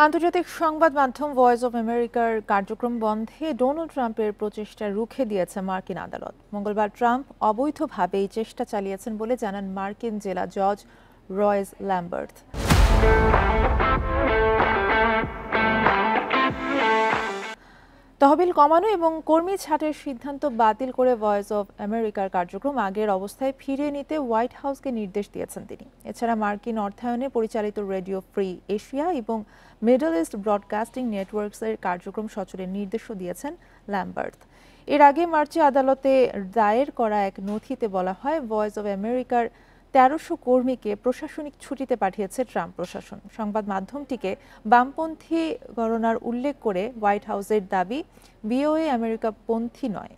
আন্তর্জাতিক সংবাদ মাধ্যম ভয়েস অব আমেরিকার কার্যক্রম বন্ধে ডোনাল্ড ট্রাম্পের প্রচেষ্টা রুখে দিয়েছে মার্কিন আদালত। মঙ্গলবার ট্রাম্প অবৈধভাবে এই চেষ্টা চালিয়েছেন বলে জানান মার্কিন জেলা জজ রয়েস ল্যাম্বার্থ। তহবিল কমানো এবং কর্মী ছাঁটের সিদ্ধান্ত বাতিল করে ভয়েস অব আমেরিকার কার্যক্রম আগের অবস্থায় ফিরিয়ে নিতে হোয়াইট হাউসকে নির্দেশ দিয়েছেন তিনি। এছাড়া মার্কিন অর্থায়নে পরিচালিত রেডিও ফ্রি এশিয়া এবং মিডল ইস্ট ব্রডকাস্টিং নেটওয়ার্কসের কার্যক্রম সচলের নির্দেশও দিয়েছেন ল্যাম্বার্থ। এর আগে মার্চে আদালতে দায়ের করা এক নথিতে বলা হয়, ভয়েস অব আমেরিকার ১৩০০ কর্মীকে প্রশাসনিক ছুটিতে পাঠিয়েছে ট্রাম্প প্রশাসন। সংবাদ মাধ্যমটিকে বামপন্থী গণনার উল্লেখ করে হোয়াইট হাউসের দাবি, ভিওএ আমেরিকাপন্থী নয়।